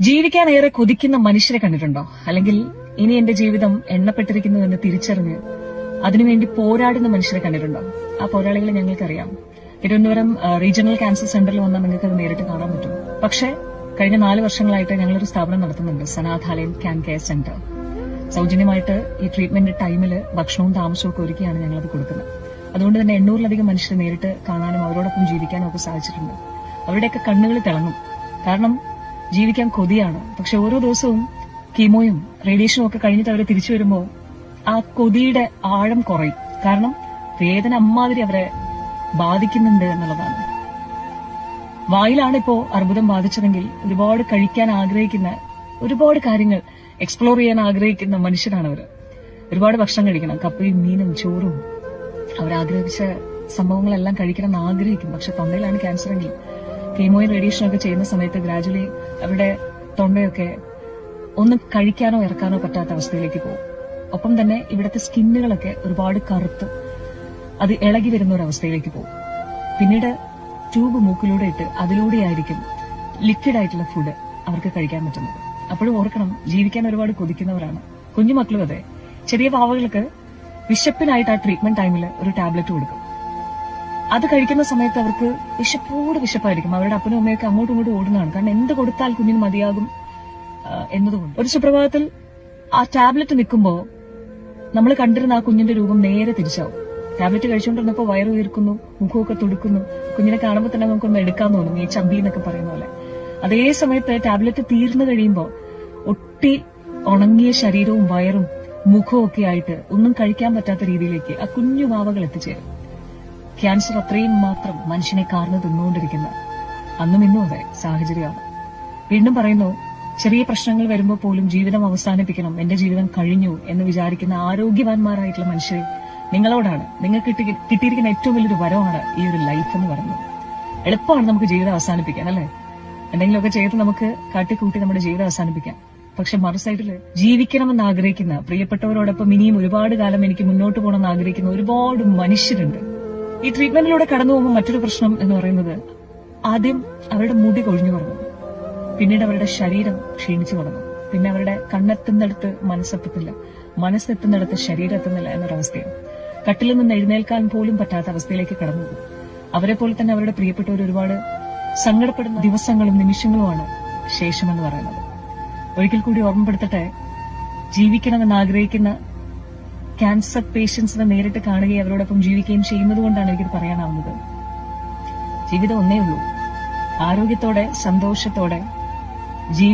ജീവിക്കാൻ ഏറെ കൊതിക്കുന്ന മനുഷ്യരെ കണ്ടിട്ടുണ്ടോ? അല്ലെങ്കിൽ ഇനി എന്റെ ജീവിതം എണ്ണപ്പെട്ടിരിക്കുന്നുവെന്ന് തിരിച്ചറിഞ്ഞ് അതിനുവേണ്ടി പോരാടുന്ന മനുഷ്യരെ കണ്ടിട്ടുണ്ടോ? ആ പോരാളികളെ ഞങ്ങൾക്കറിയാം. തിരുവനന്തപുരം റീജിയണൽ ക്യാൻസർ സെന്ററിൽ വന്നാൽ നിങ്ങൾക്ക് അത് നേരിട്ട് കാണാൻ പറ്റും. പക്ഷേ കഴിഞ്ഞ 4 വർഷങ്ങളായിട്ട് ഞങ്ങളൊരു സ്ഥാപനം നടത്തുന്നുണ്ട്, സനാഥാലയം ക്യാൻ കെയർ സെന്റർ. സൗജന്യമായിട്ട് ഈ ട്രീറ്റ്മെന്റ് ടൈമിൽ ഭക്ഷണവും താമസവും ഒക്കെ ഒരുക്കിയാണ് ഞങ്ങളത് കൊടുക്കുന്നത്. അതുകൊണ്ട് തന്നെ 800-ലധികം മനുഷ്യരെ നേരിട്ട് കാണാനും അവരോടൊപ്പം ജീവിക്കാനും ഒക്കെ സാധിച്ചിട്ടുണ്ട്. അവരുടെയൊക്കെ കണ്ണുകൾ തിളങ്ങും. കാരണം ജീവിക്കാൻ കൊതിയാണ്. പക്ഷെ ഓരോ ദിവസവും കീമോയും റേഡിയേഷനും ഒക്കെ കഴിഞ്ഞിട്ട് അവർ തിരിച്ചു വരുമ്പോൾ ആ കൊതിയുടെ ആഴം കുറയും. കാരണം വേദന അമ്മാതിരി അവരെ ബാധിക്കുന്നുണ്ട് എന്നുള്ളതാണ്. വായിലാണ് ഇപ്പോ അർബുദം ബാധിച്ചതെങ്കിൽ ഒരുപാട് കഴിക്കാൻ ആഗ്രഹിക്കുന്ന, ഒരുപാട് കാര്യങ്ങൾ എക്സ്പ്ലോർ ചെയ്യാൻ ആഗ്രഹിക്കുന്ന മനുഷ്യരാണ് അവർ. ഒരുപാട് ഭക്ഷണം കഴിക്കണം, കപ്പയും മീനും ചോറും, അവരാഗ്രഹിച്ച സംഭവങ്ങളെല്ലാം കഴിക്കണം എന്ന് ആഗ്രഹിക്കും. പക്ഷെ തൊണ്ടയിലാണ് ക്യാൻസർ എങ്കിൽ കീമോയും റേഡിയേഷനും ഒക്കെ ചെയ്യുന്ന സമയത്ത് ഗ്രാജുവലി അവരുടെ തൊണ്ടയൊക്കെ ഒന്നും കഴിക്കാനോ ഇറക്കാനോ പറ്റാത്ത അവസ്ഥയിലേക്ക് പോകും. ഒപ്പം തന്നെ ഇവിടുത്തെ സ്കിന്നുകളൊക്കെ ഒരുപാട് കറുത്ത് അത് ഇളകി വരുന്ന ഒരു അവസ്ഥയിലേക്ക് പോകും. പിന്നീട് ട്യൂബ് മൂക്കിലൂടെ ഇട്ട് അതിലൂടെയായിരിക്കും ലിക്വിഡ് ആയിട്ടുള്ള ഫുഡ് അവർക്ക് കഴിക്കാൻ പറ്റുന്നത്. അപ്പോഴും ഓർക്കണം, ജീവിക്കാൻ ഒരുപാട് കൊതിക്കുന്നവരാണ്. കുഞ്ഞുമക്കളും അതെ. ചെറിയ പാവകൾക്ക് വിശപ്പിനായിട്ട് ആ ട്രീറ്റ്മെന്റ് ടൈമിൽ ഒരു ടാബ്ലറ്റ് കൊടുക്കും. അത് കഴിക്കുന്ന സമയത്ത് അവർക്ക് വിശപ്പായിരിക്കും. അവരുടെ അപ്പനും അമ്മയൊക്കെ അങ്ങോട്ടും ഇങ്ങോട്ടും ഓടുന്നതാണ്. കാരണം എന്ത് കൊടുത്താൽ കുഞ്ഞിന് മതിയാകും എന്നതുകൊണ്ട്. ഒരു സുപ്രഭാതത്തിൽ ആ ടാബ്ലറ്റ് നിൽക്കുമ്പോൾ നമ്മൾ കണ്ടിരുന്ന ആ കുഞ്ഞിന്റെ രൂപം നേരെ തിരിച്ചാവും. ടാബ്ലറ്റ് കഴിച്ചുകൊണ്ടിരുന്നപ്പോൾ വയറ് ഉയർക്കുന്നു, മുഖമൊക്കെ തുടുക്കുന്നു. കുഞ്ഞിനെ കാണുമ്പോൾ തന്നെ നമുക്കൊന്ന് എടുക്കാൻ തോന്നും, ഈ ചമ്പി എന്നൊക്കെ പറയുന്ന പോലെ. അതേ സമയത്ത് ടാബ്ലറ്റ് തീർന്നു കഴിയുമ്പോൾ ഒട്ടി ഉണങ്ങിയ ശരീരവും വയറും മുഖവും ഒക്കെ ആയിട്ട് ഒന്നും കഴിക്കാൻ പറ്റാത്ത രീതിയിലേക്ക് ആ കുഞ്ഞു വാവകൾ എത്തിച്ചേരും. ക്യാൻസർ അത്രയും മാത്രം മനുഷ്യനെ കാർന്നു തിന്നുകൊണ്ടിരിക്കുന്ന അന്നും ഇന്നും അതെ സാഹചര്യമാണ്. വീണ്ടും പറയുന്നു, ചെറിയ പ്രശ്നങ്ങൾ വരുമ്പോൾ പോലും ജീവിതം അവസാനിപ്പിക്കണം, എന്റെ ജീവിതം കഴിഞ്ഞു എന്ന് വിചാരിക്കുന്ന ആരോഗ്യവാന്മാരായിട്ടുള്ള മനുഷ്യർ നിങ്ങളോടാണ്. നിങ്ങൾക്ക് കിട്ടിയിരിക്കുന്ന ഏറ്റവും വലിയൊരു വരമാണ് ഈ ഒരു ലൈഫ് എന്ന് പറയുന്നത്. എളുപ്പമാണ് നമുക്ക് ജീവിതം അവസാനിപ്പിക്കാൻ, അല്ലെ? എന്തെങ്കിലുമൊക്കെ ചെയ്ത് നമുക്ക് കാട്ടിക്കൂട്ടി നമ്മുടെ ജീവിതം അവസാനിപ്പിക്കാം. പക്ഷെ മറുസൈഡില് ജീവിക്കണമെന്ന് ആഗ്രഹിക്കുന്ന, പ്രിയപ്പെട്ടവരോടൊപ്പം ഇനിയും ഒരുപാട് കാലം എനിക്ക് മുന്നോട്ട് പോകണമെന്ന് ആഗ്രഹിക്കുന്ന ഒരുപാട് മനുഷ്യരുണ്ട്. ഈ ട്രീറ്റ്മെന്റിലൂടെ കടന്നു പോകുമ്പോൾ മറ്റൊരു പ്രശ്നം എന്ന് പറയുന്നത്, ആദ്യം അവരുടെ മുടി കൊഴിഞ്ഞു തുടങ്ങും, പിന്നീട് അവരുടെ ശരീരം ക്ഷീണിച്ചു തുടങ്ങും, പിന്നെ അവരുടെ കണ്ണെത്തുന്നിടത്ത് മനസ്സെത്തത്തില്ല, മനസ്സെത്തുന്നിടത്ത് ശരീരം എത്തുന്നില്ല എന്നൊരവസ്ഥയാണ്. കട്ടിലിൽ നിന്ന് എഴുന്നേൽക്കാൻ പോലും പറ്റാത്ത അവസ്ഥയിലേക്ക് കടന്നു പോകും. അവരെ പോലെ തന്നെ അവരുടെ പ്രിയപ്പെട്ടവർ ഒരുപാട് സങ്കടപ്പെടുന്ന ദിവസങ്ങളും നിമിഷങ്ങളുമാണ് ശേഷമെന്ന് പറയുന്നത്. ഒരിക്കൽ കൂടി ഓർമ്മപ്പെടുത്തട്ടെ, ജീവിക്കണമെന്ന് ആഗ്രഹിക്കുന്ന ക്യാൻസർ പേഷ്യൻസിനെ നേരിട്ട് കാണുകയും അവരോടൊപ്പം ജീവിക്കുകയും ചെയ്യുന്നത് കൊണ്ടാണ് എനിക്കിത് പറയാനാവുന്നത്. ജീവിതം ഒന്നേ ഉള്ളൂ. ആരോഗ്യത്തോടെ സന്തോഷത്തോടെ